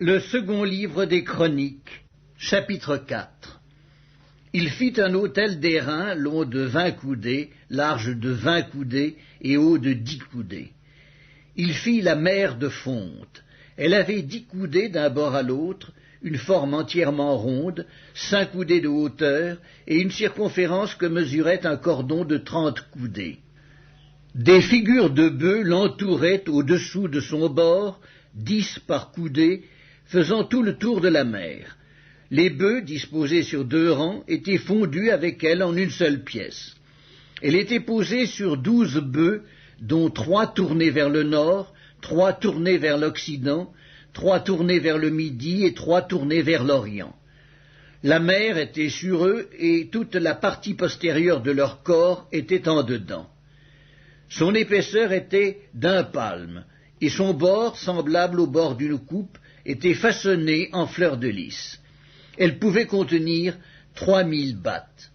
Le second livre des Chroniques, chapitre 4. Il fit un autel d'airain long de 20 coudées, large de 20 coudées et haut de 10 coudées. Il fit la mer de fonte. Elle avait 10 coudées d'un bord à l'autre, une forme entièrement ronde, 5 coudées de hauteur et une circonférence que mesurait un cordon de 30 coudées. Des figures de bœufs l'entouraient au-dessous de son bord, 10 par coudée, faisant tout le tour de la mer. Les bœufs, disposés sur 2 rangs, étaient fondus avec elle en une seule pièce. Elle était posée sur 12 bœufs, dont 3 tournés vers le nord, 3 tournés vers l'occident, 3 tournés vers le midi et 3 tournés vers l'orient. La mer était sur eux et toute la partie postérieure de leur corps était en dedans. Son épaisseur était d'1 palme, et son bord, semblable au bord d'une coupe, était façonnée en fleurs de lys. Elle pouvait contenir 3000 battes.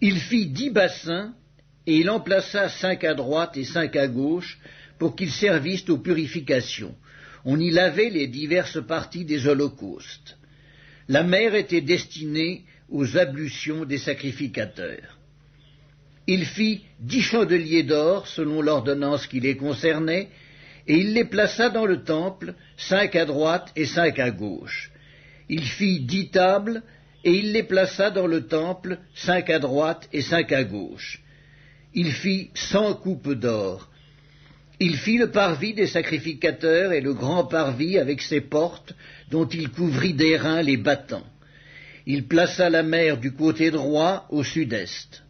Il fit 10 bassins, et il en plaça 5 à droite et 5 à gauche, pour qu'ils servissent aux purifications. On y lavait les diverses parties des holocaustes. La mer était destinée aux ablutions des sacrificateurs. Il fit 10 chandeliers d'or, selon l'ordonnance qui les concernait, et il les plaça dans le temple, 5 à droite et 5 à gauche. Il fit 10 tables, et il les plaça dans le temple, 5 à droite et 5 à gauche. Il fit 100 coupes d'or. Il fit le parvis des sacrificateurs et le grand parvis avec ses portes, dont il couvrit d'airain les battants. Il plaça la mer du côté droit au sud-est.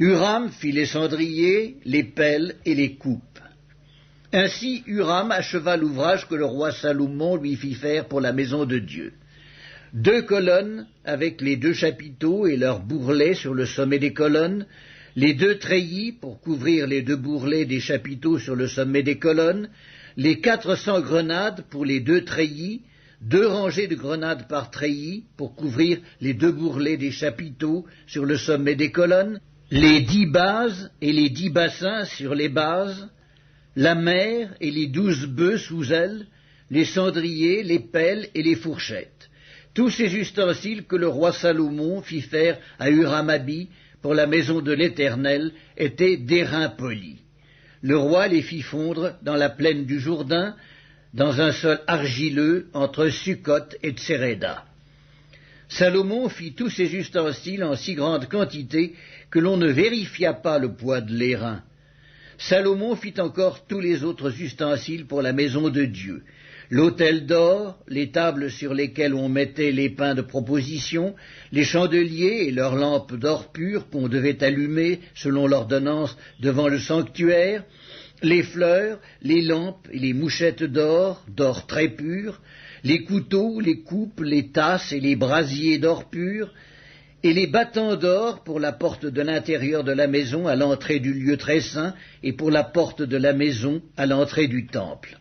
Huram fit les cendriers, les pelles et les coupes. Ainsi Huram acheva l'ouvrage que le roi Salomon lui fit faire pour la maison de Dieu. 2 colonnes avec les 2 chapiteaux et leurs bourrelets sur le sommet des colonnes, les 2 treillis pour couvrir les 2 bourrelets des chapiteaux sur le sommet des colonnes, les 400 grenades pour les 2 treillis, 2 rangées de grenades par treillis pour couvrir les 2 bourrelets des chapiteaux sur le sommet des colonnes, les 10 bases et les 10 bassins sur les bases, la mer et les 12 bœufs sous elle, les cendriers, les pelles et les fourchettes. Tous ces ustensiles que le roi Salomon fit faire à Huram-Abi pour la maison de l'Éternel étaient d'airain poli. Le roi les fit fondre dans la plaine du Jourdain, dans un sol argileux entre Sukkot et Tseréda. Salomon fit tous ces ustensiles en si grande quantité que l'on ne vérifia pas le poids de l'airain. Salomon fit encore tous les autres ustensiles pour la maison de Dieu, l'autel d'or, les tables sur lesquelles on mettait les pains de proposition, les chandeliers et leurs lampes d'or pur qu'on devait allumer selon l'ordonnance devant le sanctuaire, les fleurs, les lampes et les mouchettes d'or très pur, les couteaux, les coupes, les tasses et les brasiers d'or pur, et les battants d'or pour la porte de l'intérieur de la maison à l'entrée du lieu très saint et pour la porte de la maison à l'entrée du temple.